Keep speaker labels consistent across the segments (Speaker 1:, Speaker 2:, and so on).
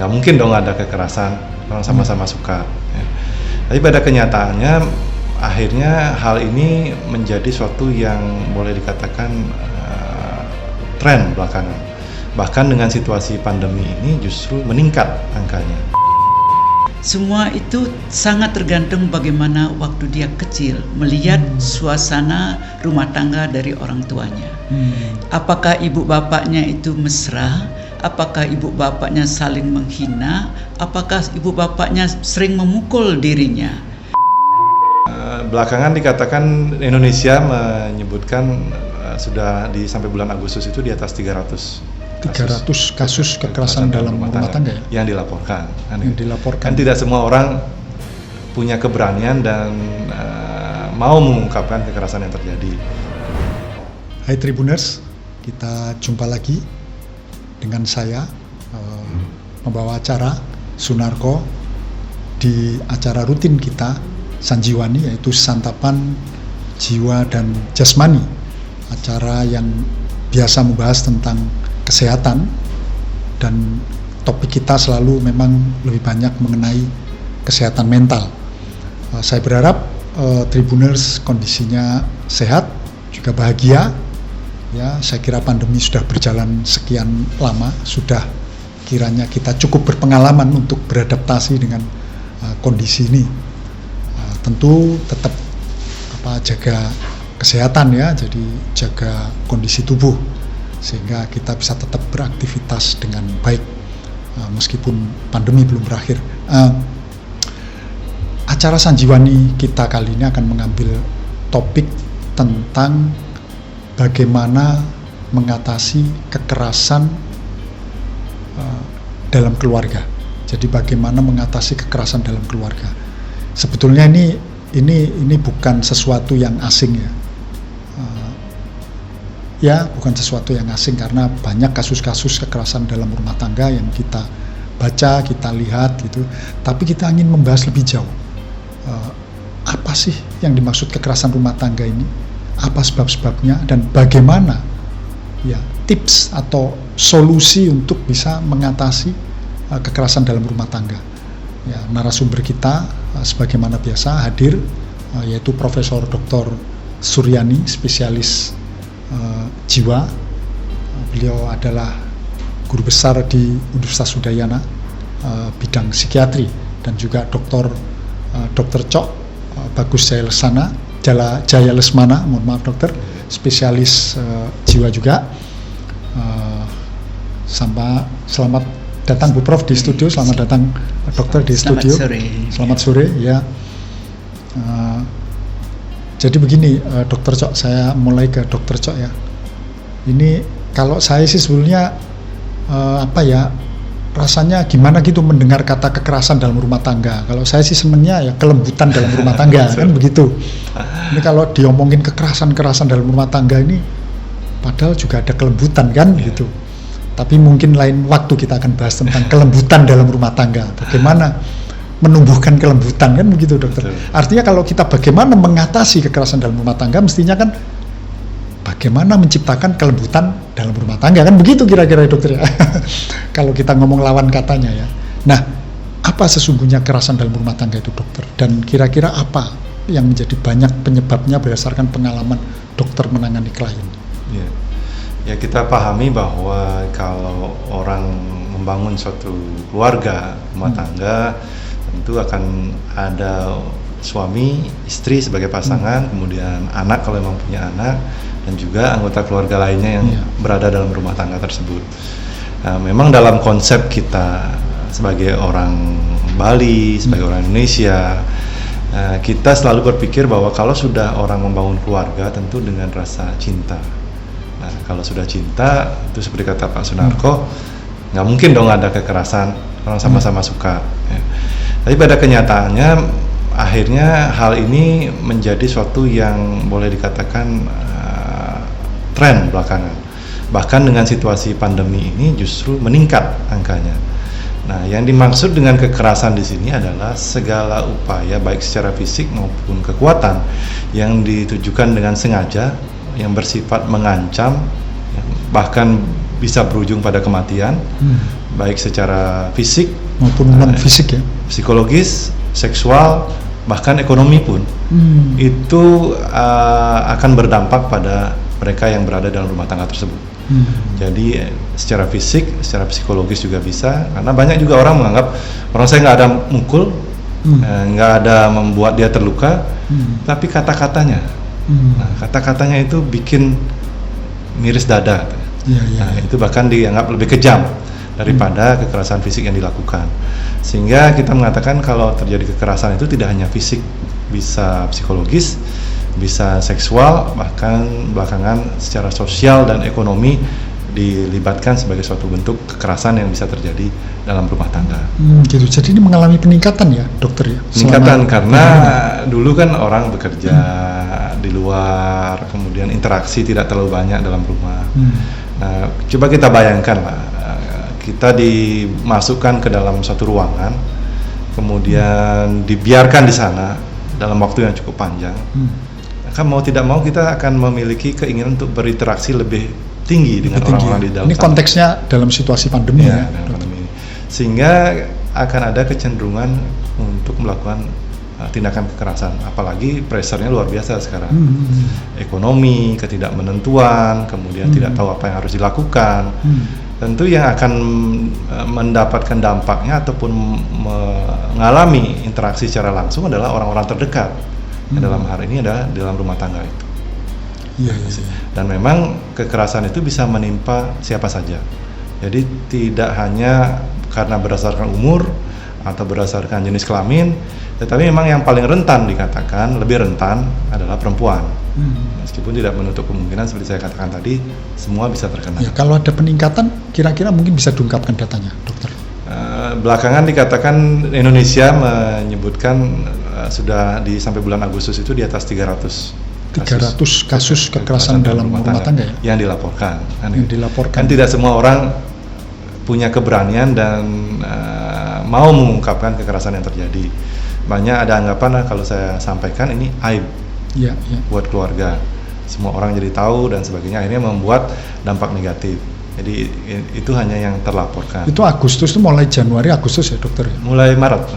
Speaker 1: nggak mungkin dong ada kekerasan, orang sama-sama suka. Ya. Tapi pada kenyataannya akhirnya hal ini menjadi suatu yang boleh dikatakan tren belakangan. Bahkan dengan situasi pandemi ini justru meningkat angkanya.
Speaker 2: Semua itu sangat tergantung bagaimana waktu dia kecil melihat suasana rumah tangga dari orang tuanya. Apakah ibu bapaknya itu mesra? Apakah ibu bapaknya saling menghina? Apakah ibu bapaknya sering memukul dirinya?
Speaker 1: Belakangan dikatakan Indonesia menyebutkan sudah sampai bulan Agustus itu di atas 300
Speaker 3: kasus kekerasan dalam rumah tangga ya?
Speaker 1: Yang dilaporkan.
Speaker 3: Dilaporkan.
Speaker 1: Kan tidak semua orang punya keberanian dan mau mengungkapkan kekerasan yang terjadi.
Speaker 3: Hai Tribuners, kita jumpa lagi dengan saya membawa acara Sunarko di acara rutin kita Sanjiwani, yaitu santapan jiwa dan jasmani, acara yang biasa membahas tentang kesehatan, dan topik kita selalu memang lebih banyak mengenai kesehatan mental. Saya berharap Tribuners kondisinya sehat, juga bahagia. Ya, saya kira pandemi sudah berjalan sekian lama, sudah kiranya kita cukup berpengalaman untuk beradaptasi dengan kondisi ini. Tentu tetap jaga kesehatan ya, jadi jaga kondisi tubuh sehingga kita bisa tetap beraktivitas dengan baik meskipun pandemi belum berakhir. Acara Sanjiwani kita kali ini akan mengambil topik tentang bagaimana mengatasi kekerasan dalam keluarga. Jadi bagaimana mengatasi kekerasan dalam keluarga. Sebetulnya ini bukan sesuatu yang asing ya. Bukan sesuatu yang asing karena banyak kasus-kasus kekerasan dalam rumah tangga yang kita baca, kita lihat gitu. Tapi kita ingin membahas lebih jauh. Apa sih yang dimaksud kekerasan rumah tangga ini? Apa sebab-sebabnya dan bagaimana ya tips atau solusi untuk bisa mengatasi kekerasan dalam rumah tangga? Ya, narasumber kita sebagaimana biasa hadir yaitu Profesor Dr. Suryani, spesialis jiwa. Beliau adalah guru besar di Universitas Udayana bidang psikiatri, dan juga Dr. Cok Bagus Jaya Lesmana, mohon maaf dokter, spesialis jiwa juga. Selamat datang Bu Prof di studio, selamat datang dokter di studio. Selamat sore ya. Jadi begini Dokter Cok, saya mulai ke Dokter Cok ya. Ini kalau saya sih sebetulnya rasanya gimana gitu mendengar kata kekerasan dalam rumah tangga. Kalau saya sih senengnya ya kelembutan dalam rumah tangga kan begitu. Ini kalau diomongin kekerasan dalam rumah tangga ini padahal juga ada kelembutan kan gitu. Tapi mungkin lain waktu kita akan bahas tentang kelembutan dalam rumah tangga. Bagaimana menumbuhkan kelembutan kan begitu dokter. Artinya kalau kita bagaimana mengatasi kekerasan dalam rumah tangga, mestinya kan bagaimana menciptakan kelembutan dalam rumah tangga kan begitu kira-kira dokter ya. Kalau kita ngomong lawan katanya ya. Nah, apa sesungguhnya kekerasan dalam rumah tangga itu dokter? Dan kira-kira apa yang menjadi banyak penyebabnya berdasarkan pengalaman dokter menangani klien?
Speaker 1: Ya kita pahami bahwa kalau orang membangun suatu keluarga, rumah tangga, tentu akan ada suami, istri sebagai pasangan, kemudian anak kalau memang punya anak, dan juga anggota keluarga lainnya yang berada dalam rumah tangga tersebut. Memang dalam konsep kita sebagai orang Bali, sebagai orang Indonesia, kita selalu berpikir bahwa kalau sudah orang membangun keluarga tentu dengan rasa cinta. Nah, kalau sudah cinta, itu seperti kata Pak Sunarko, nggak mungkin dong ada kekerasan, orang sama-sama suka. Ya. Tapi pada kenyataannya akhirnya hal ini menjadi suatu yang boleh dikatakan tren belakangan. Bahkan dengan situasi pandemi ini justru meningkat angkanya. Nah, yang dimaksud dengan kekerasan di sini adalah segala upaya baik secara fisik maupun kekuatan yang ditujukan dengan sengaja, yang bersifat mengancam, bahkan bisa berujung pada kematian, baik secara fisik
Speaker 3: maupun non fisik ya.
Speaker 1: psikologis, seksual, bahkan ekonomi pun itu akan berdampak pada mereka yang berada dalam rumah tangga tersebut. Jadi secara fisik, secara psikologis juga bisa, karena banyak juga orang menganggap orang saya nggak ada mukul, nggak ada membuat dia terluka, tapi kata-katanya, nah, kata-katanya itu bikin miris dada. Nah, itu bahkan dianggap lebih kejam daripada kekerasan fisik yang dilakukan. Sehingga kita mengatakan kalau terjadi kekerasan itu tidak hanya fisik, bisa psikologis, bisa seksual, bahkan belakangan secara sosial dan ekonomi dilibatkan sebagai suatu bentuk kekerasan yang bisa terjadi dalam rumah tangga.
Speaker 3: Gitu. Jadi ini mengalami peningkatan ya, dokter ya?
Speaker 1: Peningkatan karena dulu kan orang bekerja di luar, kemudian interaksi tidak terlalu banyak dalam rumah. Nah, coba kita bayangkan lah, kita dimasukkan ke dalam satu ruangan, kemudian dibiarkan di sana dalam waktu yang cukup panjang. Kan mau tidak mau kita akan memiliki keinginan untuk berinteraksi lebih tinggi dengan orang-orang di dalam.
Speaker 3: Ini konteksnya dalam situasi pandemi ya.
Speaker 1: Pandemi. Sehingga akan ada kecenderungan untuk melakukan tindakan kekerasan, apalagi pressure-nya luar biasa sekarang. Ekonomi, ketidakmenentuan, kemudian tidak tahu apa yang harus dilakukan. Tentu yang akan mendapatkan dampaknya ataupun mengalami interaksi secara langsung adalah orang-orang terdekat. Dalam hal ini adalah dalam rumah tangga itu. Dan memang kekerasan itu bisa menimpa siapa saja. Jadi tidak hanya karena berdasarkan umur atau berdasarkan jenis kelamin, tetapi memang yang paling rentan dikatakan, lebih rentan adalah perempuan. Meskipun tidak menutup kemungkinan seperti saya katakan tadi, semua bisa terkena.
Speaker 3: Ya, kalau ada peningkatan, kira-kira mungkin bisa diungkapkan datanya, dokter.
Speaker 1: Belakangan dikatakan Indonesia menyebutkan sudah sampai bulan Agustus itu di atas 300
Speaker 3: kasus kekerasan dalam rumah tangga ya?
Speaker 1: Yang dilaporkan.
Speaker 3: Dilaporkan.
Speaker 1: Kan tidak semua orang punya keberanian dan mau mengungkapkan kekerasan yang terjadi. Banyak ada anggapan kalau saya sampaikan ini aib buat keluarga. Semua orang jadi tahu dan sebagainya, akhirnya membuat dampak negatif. Jadi itu hanya yang terlaporkan. Itu
Speaker 3: Agustus itu mulai Januari Agustus ya dokter?
Speaker 1: Mulai Maret.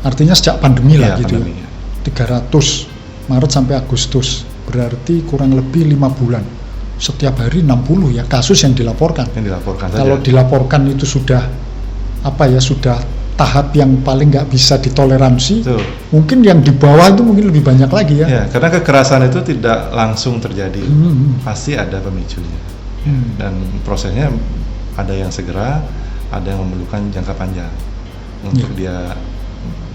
Speaker 3: Artinya sejak pandemi lah gitu
Speaker 1: pandemi,
Speaker 3: ya. 300 Maret sampai Agustus, berarti kurang lebih 5 bulan. Setiap hari 60 ya kasus yang dilaporkan. Kalau dilaporkan itu sudah sudah tahap yang paling nggak bisa ditoleransi. Mungkin yang di bawah itu mungkin lebih banyak lagi ya.
Speaker 1: Ya, karena kekerasan itu tidak langsung terjadi, pasti ada pemicunya. Dan prosesnya ada yang segera, ada yang memerlukan jangka panjang untuk dia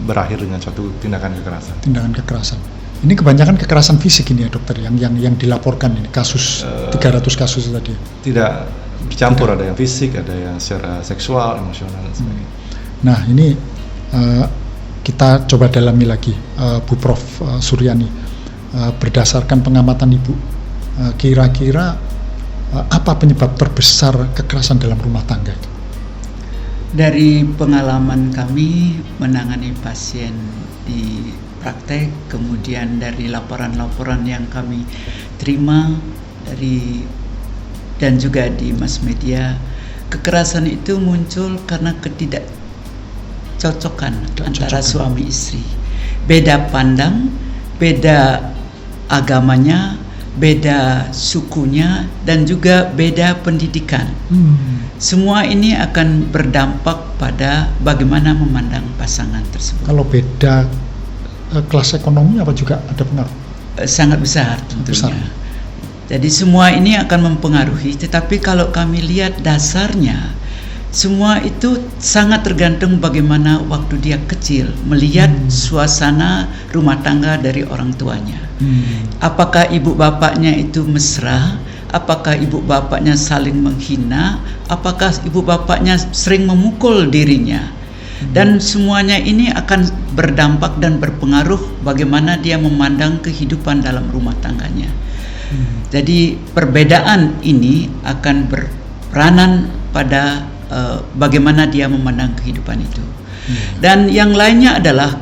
Speaker 1: berakhir dengan suatu tindakan kekerasan.
Speaker 3: Tindakan kekerasan. Ini kebanyakan kekerasan fisik ini ya dokter, yang dilaporkan ini kasus 300 kasus tadi.
Speaker 1: Tidak bercampur, ada yang fisik, ada yang secara seksual, emosional dan sebagainya.
Speaker 3: Nah ini kita coba dalami lagi, Bu Prof Suryani, berdasarkan pengamatan Ibu, kira-kira apa penyebab terbesar kekerasan dalam rumah tangga itu?
Speaker 2: Dari pengalaman kami menangani pasien di praktek, kemudian dari laporan-laporan yang kami terima dan juga di mass media, kekerasan itu muncul karena ketidakcocokan antara suami istri. Beda pandang, beda agamanya, beda sukunya, dan juga beda pendidikan. Semua ini akan berdampak pada bagaimana memandang pasangan tersebut.
Speaker 3: Kalau beda kelas ekonomi apa juga ada pengaruh?
Speaker 2: Sangat besar tentunya. Jadi semua ini akan mempengaruhi, tetapi kalau kami lihat dasarnya, semua itu sangat tergantung bagaimana waktu dia kecil melihat suasana rumah tangga dari orang tuanya. Apakah ibu bapaknya itu mesra? Apakah ibu bapaknya saling menghina? Apakah ibu bapaknya sering memukul dirinya? Dan semuanya ini akan berdampak dan berpengaruh bagaimana dia memandang kehidupan dalam rumah tangganya. Jadi perbedaan ini akan berperanan pada bagaimana dia memandang kehidupan itu. Dan yang lainnya adalah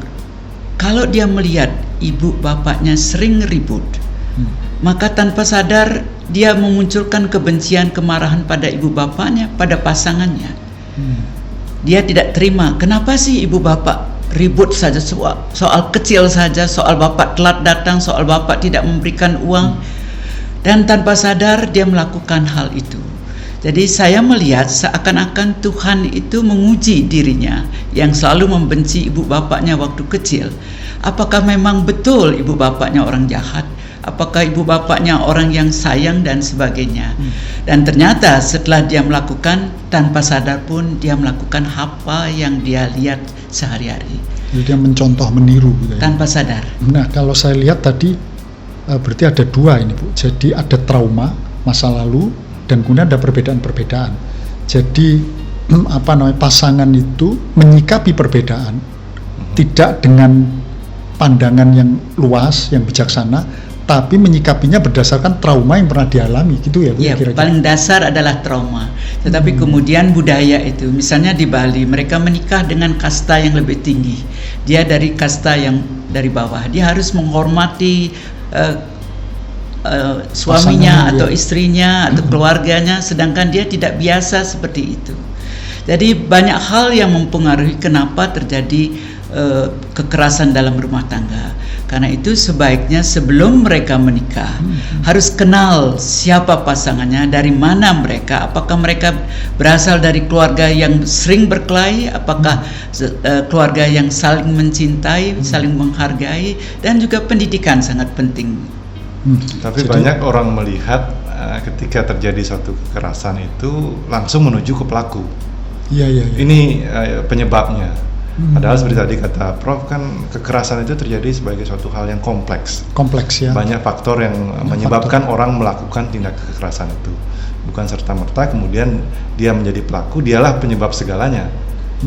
Speaker 2: kalau dia melihat ibu bapaknya sering ribut, maka tanpa sadar dia memunculkan kebencian, kemarahan pada ibu bapaknya, pada pasangannya. dia tidak terima. Kenapa sih ibu bapak ribut saja soal kecil saja, soal bapak telat datang, soal bapak tidak memberikan uang, dan tanpa sadar dia melakukan hal itu. Jadi saya melihat seakan-akan Tuhan itu menguji dirinya yang selalu membenci ibu bapaknya waktu kecil. Apakah memang betul ibu bapaknya orang jahat? Apakah ibu bapaknya orang yang sayang dan sebagainya? Dan ternyata setelah dia melakukan, tanpa sadar pun dia melakukan apa yang dia lihat sehari-hari.
Speaker 3: Jadi dia mencontoh, meniru gitu ya.
Speaker 2: Tanpa sadar.
Speaker 3: Nah, kalau saya lihat tadi berarti ada dua ini, Bu. Jadi ada trauma masa lalu dan kemudian ada perbedaan-perbedaan. Jadi pasangan itu menyikapi perbedaan tidak dengan pandangan yang luas, yang bijaksana, tapi menyikapinya berdasarkan trauma yang pernah dialami, gitu ya Bu?
Speaker 2: Ya,
Speaker 3: kira-kira.
Speaker 2: paling dasar adalah trauma. Tetapi kemudian budaya itu, misalnya di Bali, mereka menikah dengan kasta yang lebih tinggi. Dia dari kasta yang dari bawah. Dia harus menghormati suaminya atau istrinya atau keluarganya, sedangkan dia tidak biasa seperti itu. Jadi banyak hal yang mempengaruhi kenapa terjadi kekerasan dalam rumah tangga. Karena itu sebaiknya sebelum mereka menikah harus kenal siapa pasangannya, dari mana mereka, apakah mereka berasal dari keluarga yang sering berkelahi, apakah keluarga yang saling mencintai, saling menghargai, dan juga pendidikan sangat penting.
Speaker 1: Tapi banyak orang melihat ketika terjadi suatu kekerasan itu langsung menuju ke pelaku.
Speaker 3: Iya.
Speaker 1: Ini penyebabnya. Padahal seperti tadi kata Prof, kan kekerasan itu terjadi sebagai suatu hal yang kompleks ya. Banyak faktor yang menyebabkan orang melakukan tindak kekerasan itu. Bukan serta-merta kemudian dia menjadi pelaku, dialah penyebab segalanya.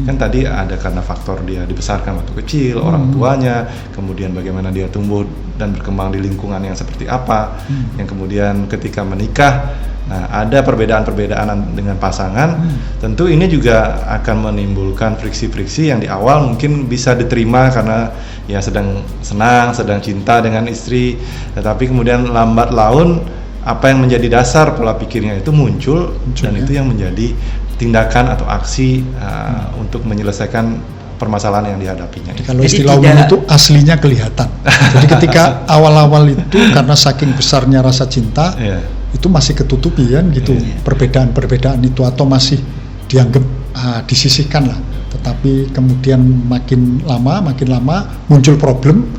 Speaker 1: Kan tadi ada karena faktor dia dibesarkan waktu kecil, orang tuanya, kemudian bagaimana dia tumbuh dan berkembang di lingkungan yang seperti apa, yang kemudian ketika menikah, nah ada perbedaan-perbedaan dengan pasangan, tentu ini juga akan menimbulkan friksi-friksi yang di awal mungkin bisa diterima karena ya sedang senang, sedang cinta dengan istri, tetapi kemudian lambat laun apa yang menjadi dasar pola pikirnya itu muncul dan itu yang menjadi tindakan atau aksi untuk menyelesaikan permasalahan yang dihadapinya.
Speaker 3: Jadi kalau istilah umum itu aslinya kelihatan. Jadi ketika awal-awal itu karena saking besarnya rasa cinta, itu masih ketutupi kan gitu, perbedaan-perbedaan itu, atau masih dianggap disisihkan lah. Tetapi kemudian makin lama muncul problem,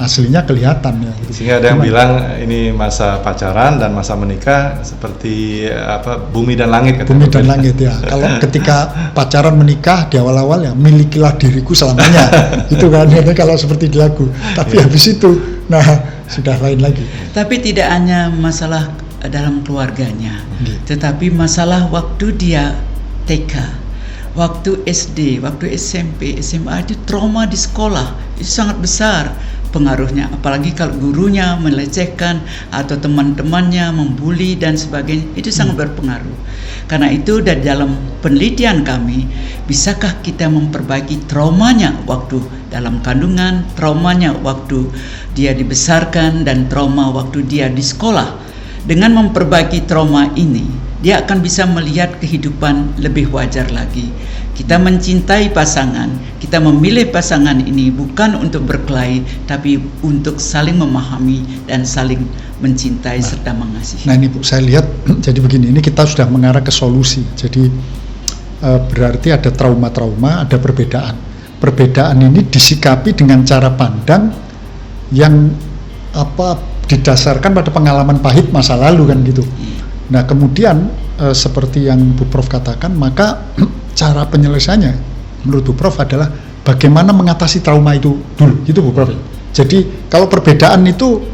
Speaker 3: aslinya kelihatan ya. Gitu.
Speaker 1: Sehingga ada yang bilang ini masa pacaran dan masa menikah seperti bumi dan langit.
Speaker 3: Bumi dan langit ya. Kalau ketika pacaran menikah di awal-awal ya milikilah diriku selamanya, itu kan kalau seperti di lagu. Tapi habis itu, nah sudah lain lagi. Tapi
Speaker 2: tidak hanya masalah dalam keluarganya, tetapi masalah waktu dia TK, waktu SD, waktu SMP, SMA, itu trauma di sekolah itu sangat besar pengaruhnya, apalagi kalau gurunya melecehkan atau teman-temannya membuli dan sebagainya, itu sangat berpengaruh. Karena itu dari dalam penelitian kami, bisakah kita memperbaiki traumanya waktu dalam kandungan, traumanya waktu dia dibesarkan, dan trauma waktu dia di sekolah. Dengan memperbaiki trauma ini, dia akan bisa melihat kehidupan lebih wajar lagi. Kita mencintai pasangan, kita memilih pasangan ini bukan untuk berkelahi, tapi untuk saling memahami dan saling mencintai serta mengasihi.
Speaker 3: Nah ini Bu, saya lihat jadi begini, ini kita sudah mengarah ke solusi. Jadi berarti ada trauma-trauma, ada perbedaan. Perbedaan ini disikapi dengan cara pandang yang didasarkan pada pengalaman pahit masa lalu kan gitu. Nah kemudian seperti yang Bu Prof katakan, maka cara penyelesaiannya menurut Bu Prof adalah bagaimana mengatasi trauma itu dulu, gitu Bu Prof. Jadi kalau perbedaan itu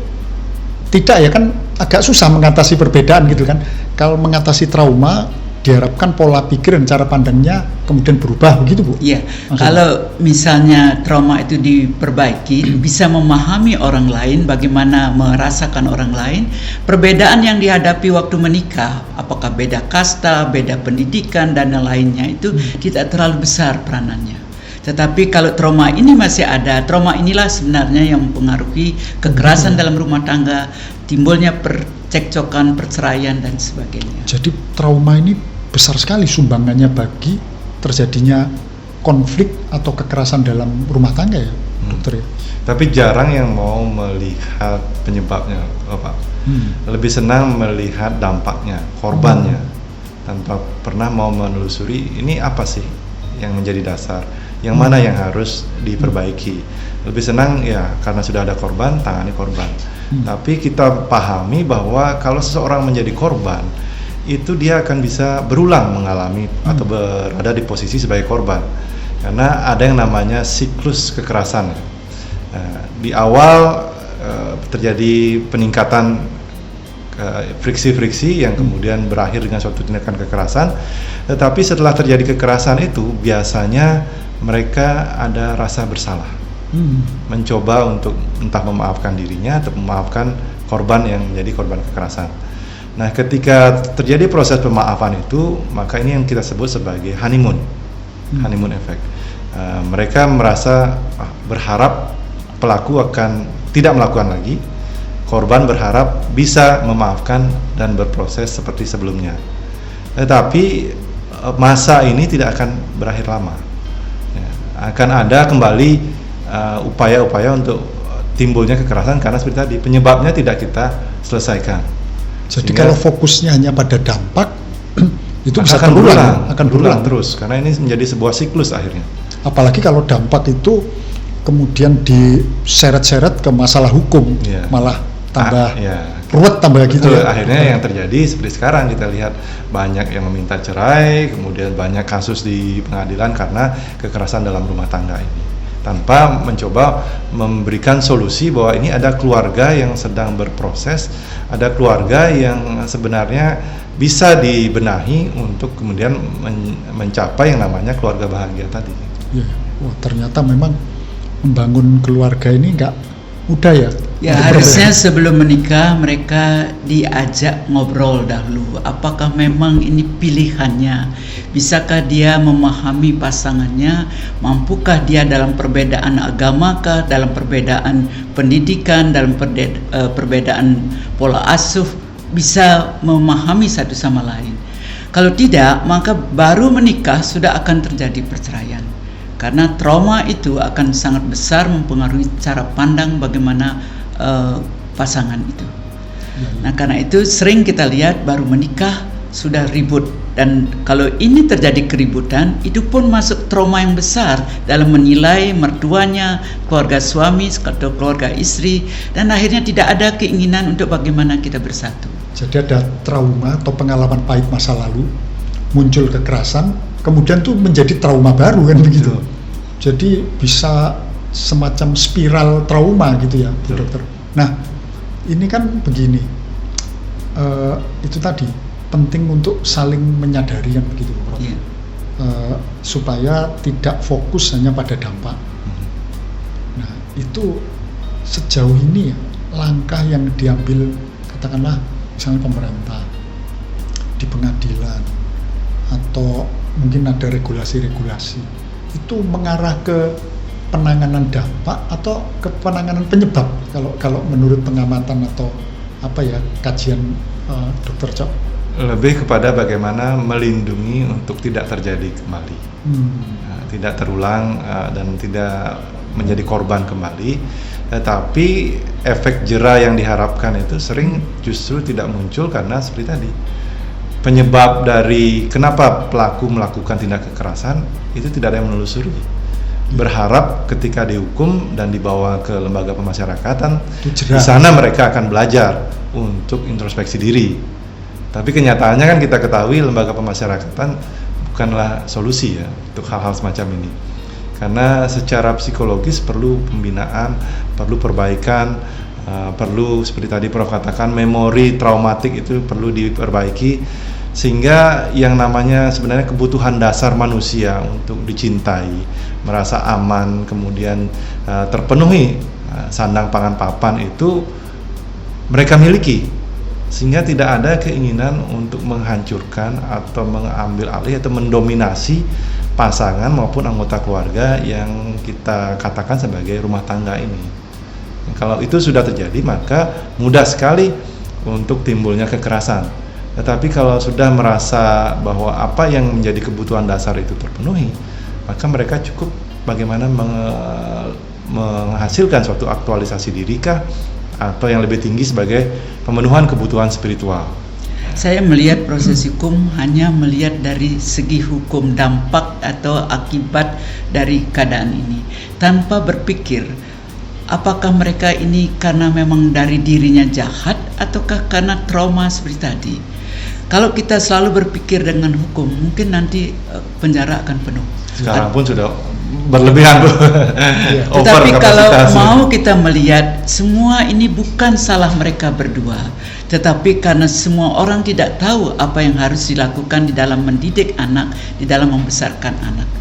Speaker 3: tidak ya kan agak susah mengatasi perbedaan gitu kan. Kalau mengatasi trauma diharapkan pola pikir dan cara pandangnya kemudian berubah, begitu Bu?
Speaker 2: Iya. Kalau misalnya trauma itu diperbaiki, bisa memahami orang lain, bagaimana merasakan orang lain, perbedaan yang dihadapi waktu menikah, apakah beda kasta, beda pendidikan dan lainnya, itu tidak terlalu besar peranannya. Tetapi kalau trauma ini masih ada, trauma inilah sebenarnya yang mempengaruhi kekerasan dalam rumah tangga, timbulnya percekcokan, perceraian dan sebagainya.
Speaker 3: Jadi trauma ini besar sekali sumbangannya bagi terjadinya konflik atau kekerasan dalam rumah tangga ya, dokter ya.
Speaker 1: Tapi jarang yang mau melihat penyebabnya, Pak. Lebih senang melihat dampaknya, korbannya, tanpa pernah mau menelusuri ini apa sih yang menjadi dasar, yang mana yang harus diperbaiki. Lebih senang ya karena sudah ada korban, tangani korban. Tapi kita pahami bahwa kalau seseorang menjadi korban, itu dia akan bisa berulang mengalami atau berada di posisi sebagai korban, karena ada yang namanya siklus kekerasan. Di awal terjadi peningkatan friksi-friksi yang kemudian berakhir dengan suatu tindakan kekerasan, tetapi setelah terjadi kekerasan itu biasanya mereka ada rasa bersalah, mencoba untuk entah memaafkan dirinya atau memaafkan korban yang menjadi korban kekerasan. Nah, ketika terjadi proses pemaafan itu, maka ini yang kita sebut sebagai honeymoon effect. Mereka merasa berharap pelaku akan tidak melakukan lagi, korban berharap bisa memaafkan dan berproses seperti sebelumnya. Tetapi masa ini tidak akan berakhir lama. Akan ada kembali upaya-upaya untuk timbulnya kekerasan, karena seperti tadi penyebabnya tidak kita selesaikan.
Speaker 3: Jadi
Speaker 1: Sehingga
Speaker 3: kalau fokusnya hanya pada dampak itu bisa
Speaker 1: akan
Speaker 3: berulang
Speaker 1: terus, karena ini menjadi sebuah siklus akhirnya.
Speaker 3: Apalagi kalau dampak itu kemudian diseret-seret ke masalah hukum, malah tambah ruwet, tambah gitu ya.
Speaker 1: Akhirnya yang terjadi seperti sekarang kita lihat banyak yang meminta cerai, kemudian banyak kasus di pengadilan karena kekerasan dalam rumah tangga ini, tanpa mencoba memberikan solusi bahwa ini ada keluarga yang sedang berproses, ada keluarga yang sebenarnya bisa dibenahi untuk kemudian mencapai yang namanya keluarga bahagia tadi. Ya.
Speaker 3: Wah, ternyata memang membangun keluarga ini nggak mudah ya.
Speaker 2: Ya, harusnya sebelum menikah mereka diajak ngobrol dahulu. Apakah memang ini pilihannya? Bisakah dia memahami pasangannya? Mampukah dia dalam perbedaan agamakah, dalam perbedaan pendidikan, dalam perbedaan pola asuh, bisa memahami satu sama lain? Kalau tidak, maka baru menikah sudah akan terjadi perceraian. Karena trauma itu akan sangat besar mempengaruhi cara pandang bagaimana pasangan itu. Nah, karena itu sering kita lihat baru menikah sudah ribut, dan kalau ini terjadi keributan, itu pun masuk trauma yang besar dalam menilai mertuanya, keluarga suami atau keluarga istri, dan akhirnya tidak ada keinginan untuk bagaimana kita bersatu.
Speaker 3: Jadi ada trauma atau pengalaman pahit masa lalu, muncul kekerasan, kemudian tuh menjadi trauma baru kan begitu. Jadi bisa semacam spiral trauma gitu ya, Bu Dokter. Nah, ini kan begini, itu tadi penting untuk saling menyadari yang begitu, Prof. Supaya tidak fokus hanya pada dampak. Nah, itu sejauh ini ya, langkah yang diambil katakanlah misalnya pemerintah di pengadilan atau mungkin ada regulasi-regulasi, itu mengarah ke penanganan dampak atau ke penanganan penyebab kalau menurut pengamatan atau apa ya kajian Dokter Cok?
Speaker 1: Lebih kepada bagaimana melindungi untuk tidak terjadi kembali, tidak terulang dan tidak menjadi korban kembali. Tapi efek jera yang diharapkan itu sering justru tidak muncul karena seperti tadi, penyebab dari kenapa pelaku melakukan tindak kekerasan itu tidak ada yang menelusuri. Berharap ketika dihukum dan dibawa ke lembaga pemasyarakatan, di sana mereka akan belajar untuk introspeksi diri. Tapi kenyataannya kan kita ketahui lembaga pemasyarakatan bukanlah solusi ya untuk hal-hal semacam ini. Karena secara psikologis perlu pembinaan, perlu perbaikan, perlu seperti tadi Prof katakan memori traumatik itu perlu diperbaiki, sehingga yang namanya sebenarnya kebutuhan dasar manusia untuk dicintai, merasa aman, kemudian terpenuhi sandang pangan papan itu mereka miliki, sehingga tidak ada keinginan untuk menghancurkan atau mengambil alih atau mendominasi pasangan maupun anggota keluarga yang kita katakan sebagai rumah tangga ini. Kalau itu sudah terjadi, maka mudah sekali untuk timbulnya kekerasan. Tetapi kalau sudah merasa bahwa apa yang menjadi kebutuhan dasar itu terpenuhi, maka mereka cukup bagaimana menghasilkan suatu aktualisasi diri kah, atau yang lebih tinggi sebagai pemenuhan kebutuhan spiritual.
Speaker 2: Saya melihat proses hukum hanya melihat dari segi hukum, dampak atau akibat dari keadaan ini, tanpa berpikir apakah mereka ini karena memang dari dirinya jahat ataukah karena trauma seperti tadi. Kalau kita selalu berpikir dengan hukum, mungkin nanti penjara akan penuh.
Speaker 1: Sekarang pun sudah berlebihan, Bu.
Speaker 2: Tetapi kalau mau kita melihat, semua ini bukan salah mereka berdua, tetapi karena semua orang tidak tahu apa yang harus dilakukan di dalam mendidik anak, di dalam membesarkan anak.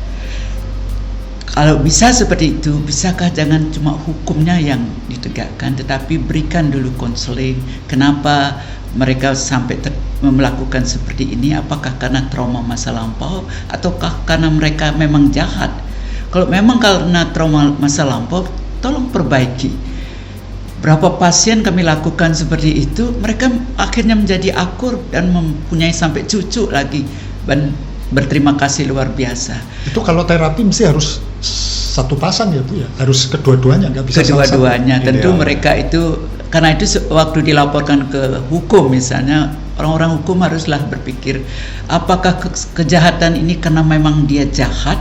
Speaker 2: Kalau bisa seperti itu, bisakah jangan cuma hukumnya yang ditegakkan, tetapi berikan dulu konseling. Kenapa mereka sampai melakukan seperti ini? Apakah karena trauma masa lampau ataukah karena mereka memang jahat? Kalau memang karena trauma masa lampau, tolong perbaiki. Berapa pasien kami lakukan seperti itu, mereka akhirnya menjadi akur dan mempunyai sampai cucu lagi, dan berterima kasih luar biasa.
Speaker 3: Itu kalau terapi mesti harus satu pasang ya Bu ya, harus kedua-duanya, nggak bisa
Speaker 2: kedua-duanya. Tentu mereka itu, karena itu waktu dilaporkan ke hukum misalnya, orang-orang hukum haruslah berpikir apakah kejahatan ini karena memang dia jahat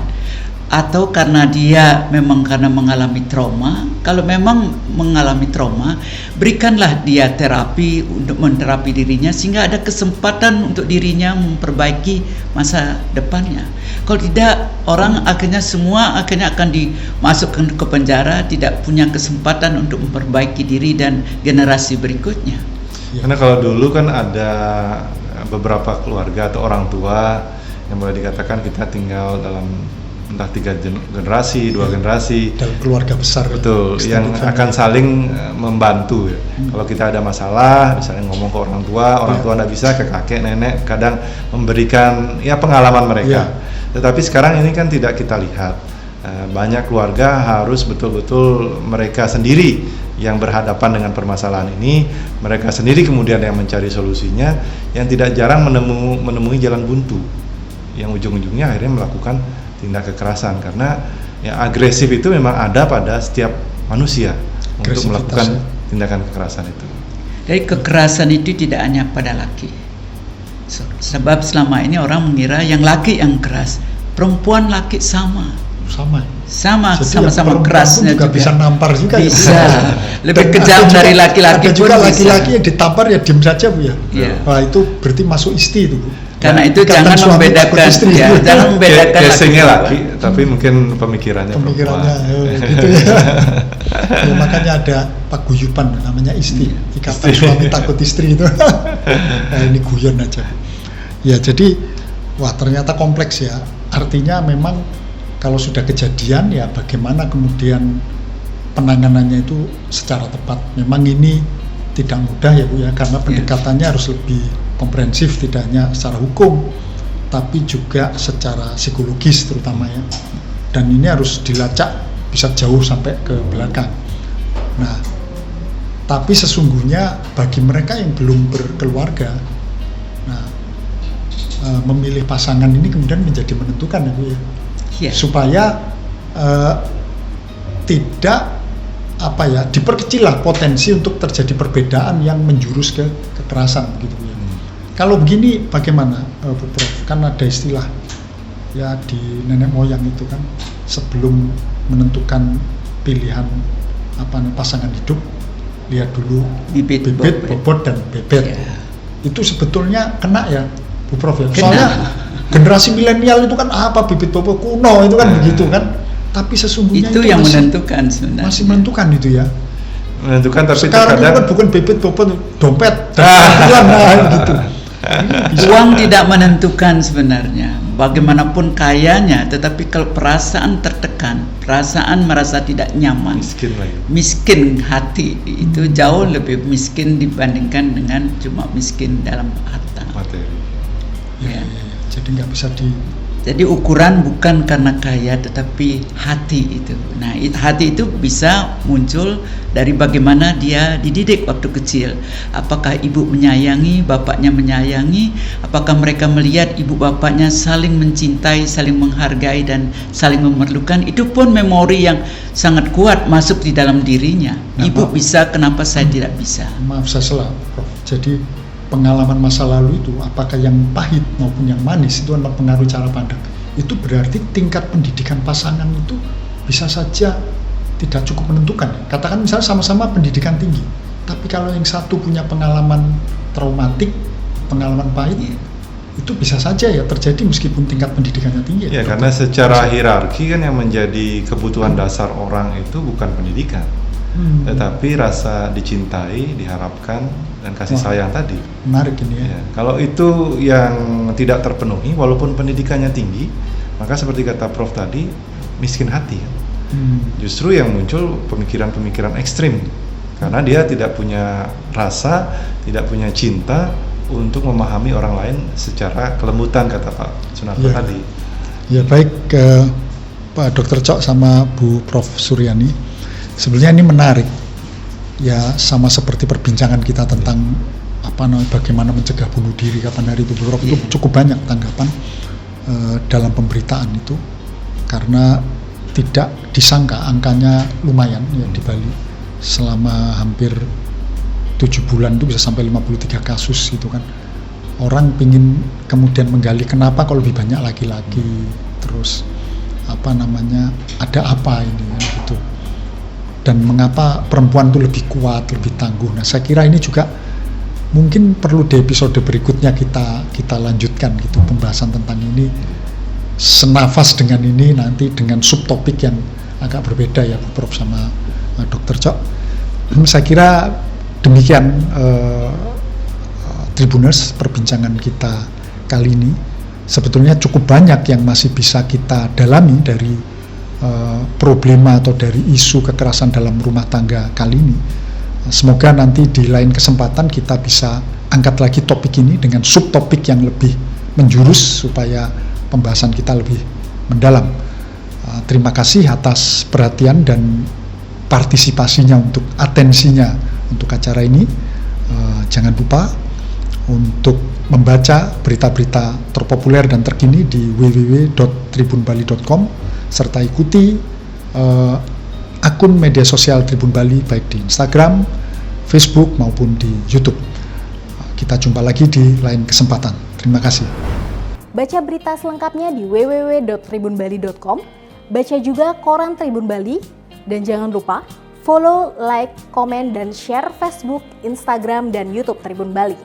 Speaker 2: atau karena dia memang karena mengalami trauma. Kalau memang mengalami trauma, berikanlah dia terapi untuk menterapi dirinya sehingga ada kesempatan untuk dirinya memperbaiki masa depannya. Kalau tidak, orang akhirnya semua akan dimasukkan ke penjara, tidak punya kesempatan untuk memperbaiki diri dan generasi berikutnya.
Speaker 1: Karena kalau dulu kan ada beberapa keluarga atau orang tua yang boleh dikatakan kita tinggal dalam entah 3 generasi, 2 generasi
Speaker 3: dalam keluarga besar,
Speaker 1: betul, yang akan saling membantu ya. Kalau kita ada masalah, misalnya ngomong ke orang tua tidak bisa, ke kakek, nenek, kadang memberikan ya pengalaman mereka. Tetapi sekarang ini kan tidak kita lihat, banyak keluarga harus betul-betul mereka sendiri yang berhadapan dengan permasalahan ini, mereka sendiri kemudian yang mencari solusinya, yang tidak jarang menemui jalan buntu, yang ujung-ujungnya akhirnya melakukan tindak kekerasan, karena ya agresif itu memang ada pada setiap manusia untuk melakukan tindakan kekerasan itu.
Speaker 2: Jadi kekerasan itu tidak hanya pada laki. Sebab selama ini orang mengira yang laki yang keras, perempuan laki sama kerasnya juga.
Speaker 3: Bisa nampar juga.
Speaker 2: Bisa. Lebih kejam dari laki-laki. Ada
Speaker 3: juga laki-laki yang ditampar ya diam saja Bu ya. Wah, itu berarti masuk isti itu Bu.
Speaker 2: Karena itu jangan membedakan, jangan membedakan
Speaker 1: casingnya laki, tapi mungkin pemikirannya
Speaker 3: gitu ya. Ya, makanya ada paguyuban namanya isti, ikatan suami takut istri itu. Nah, ini guyon aja. Ya, jadi wah ternyata kompleks ya. Artinya memang kalau sudah kejadian ya bagaimana kemudian penanganannya itu secara tepat. Memang ini tidak mudah ya Bu ya, karena pendekatannya harus lebih komprehensif, tidak hanya secara hukum tapi juga secara psikologis terutama ya, dan ini harus dilacak bisa jauh sampai ke belakang. Nah, tapi sesungguhnya bagi mereka yang belum berkeluarga, nah memilih pasangan ini kemudian menjadi menentukan ya Bu ya, supaya tidak diperkecillah potensi untuk terjadi perbedaan yang menjurus ke kekerasan gitu ya. Kalau begini bagaimana Bu Prof? Kan ada istilah ya di nenek moyang itu kan, sebelum menentukan pilihan pasangan hidup, lihat dulu bibit, bobot dan bebet. Itu sebetulnya kena ya Bu Prof ya. Soalnya generasi milenial itu kan bibit bobot kuno itu kan begitu kan. Tapi sesungguhnya
Speaker 2: itu yang menentukan sebenarnya.
Speaker 3: Masih menentukan itu ya.
Speaker 1: Menentukan, tapi
Speaker 3: sekarang itu kan bukan bibit bobot, dompet dan gitu.
Speaker 2: Uang tidak menentukan sebenarnya, bagaimanapun kayanya, tetapi kalau perasaan tertekan, perasaan merasa tidak nyaman, miskin hati, itu jauh lebih miskin dibandingkan dengan cuma miskin dalam harta.
Speaker 3: Ya. Jadi nggak bisa
Speaker 2: Jadi ukuran bukan karena kaya tetapi hati itu. Nah, hati itu bisa muncul dari bagaimana dia dididik waktu kecil. Apakah ibu menyayangi, bapaknya menyayangi, apakah mereka melihat ibu bapaknya saling mencintai, saling menghargai dan saling memerlukan. Itu pun memori yang sangat kuat masuk di dalam dirinya. Ibu bisa, kenapa saya tidak bisa?
Speaker 3: Maaf saya salah, Prof. Jadi pengalaman masa lalu itu, apakah yang pahit maupun yang manis, itu mempengaruhi cara pandang. Itu berarti tingkat pendidikan pasangan itu bisa saja tidak cukup menentukan. Katakan misalnya sama-sama pendidikan tinggi, tapi kalau yang satu punya pengalaman traumatik, pengalaman pahit, itu bisa saja ya terjadi meskipun tingkat pendidikannya tinggi.
Speaker 1: Ya, karena secara hierarki kan yang menjadi kebutuhan dasar orang itu bukan pendidikan, tetapi rasa dicintai, diharapkan, dan kasih sayang tadi.
Speaker 3: Menarik ini ya.
Speaker 1: Kalau itu yang tidak terpenuhi, walaupun pendidikannya tinggi, maka seperti kata Prof tadi, miskin hati. Justru yang muncul pemikiran-pemikiran ekstrim, karena dia tidak punya rasa, tidak punya cinta untuk memahami orang lain secara kelembutan, kata Pak Sunarko tadi.
Speaker 3: Ya, baik Pak Dr. Cok sama Bu Prof Suryani. Sebenarnya ini menarik. Ya, sama seperti perbincangan kita tentang bagaimana mencegah bunuh diri kapan hari itu, Prof, itu cukup banyak tanggapan dalam pemberitaan itu, karena tidak disangka angkanya lumayan ya di Bali. Selama hampir 7 bulan itu bisa sampai 53 kasus gitu kan. Orang pingin kemudian menggali kenapa kalau lebih banyak laki-laki, terus ada apa ini kan, gitu. Dan mengapa perempuan itu lebih kuat, lebih tangguh. Nah, saya kira ini juga mungkin perlu di episode berikutnya kita lanjutkan gitu, pembahasan tentang ini, senafas dengan ini nanti dengan subtopik yang agak berbeda ya, Bu Prof sama Dr. Cok. Saya kira demikian Tribuners perbincangan kita kali ini. Sebetulnya cukup banyak yang masih bisa kita dalami dari problema atau dari isu kekerasan dalam rumah tangga kali ini. Semoga nanti di lain kesempatan kita bisa angkat lagi topik ini dengan subtopik yang lebih menjurus supaya pembahasan kita lebih mendalam. Terima kasih atas perhatian dan partisipasinya, untuk atensinya untuk acara ini. Jangan lupa untuk membaca berita-berita terpopuler dan terkini di www.tribunbali.com, serta ikuti akun media sosial Tribun Bali baik di Instagram, Facebook maupun di YouTube. Kita jumpa lagi di lain kesempatan. Terima kasih.
Speaker 4: Baca berita selengkapnya di www.tribunbali.com, baca juga koran Tribun Bali, dan jangan lupa follow, like, komen, dan share Facebook, Instagram, dan YouTube Tribun Bali.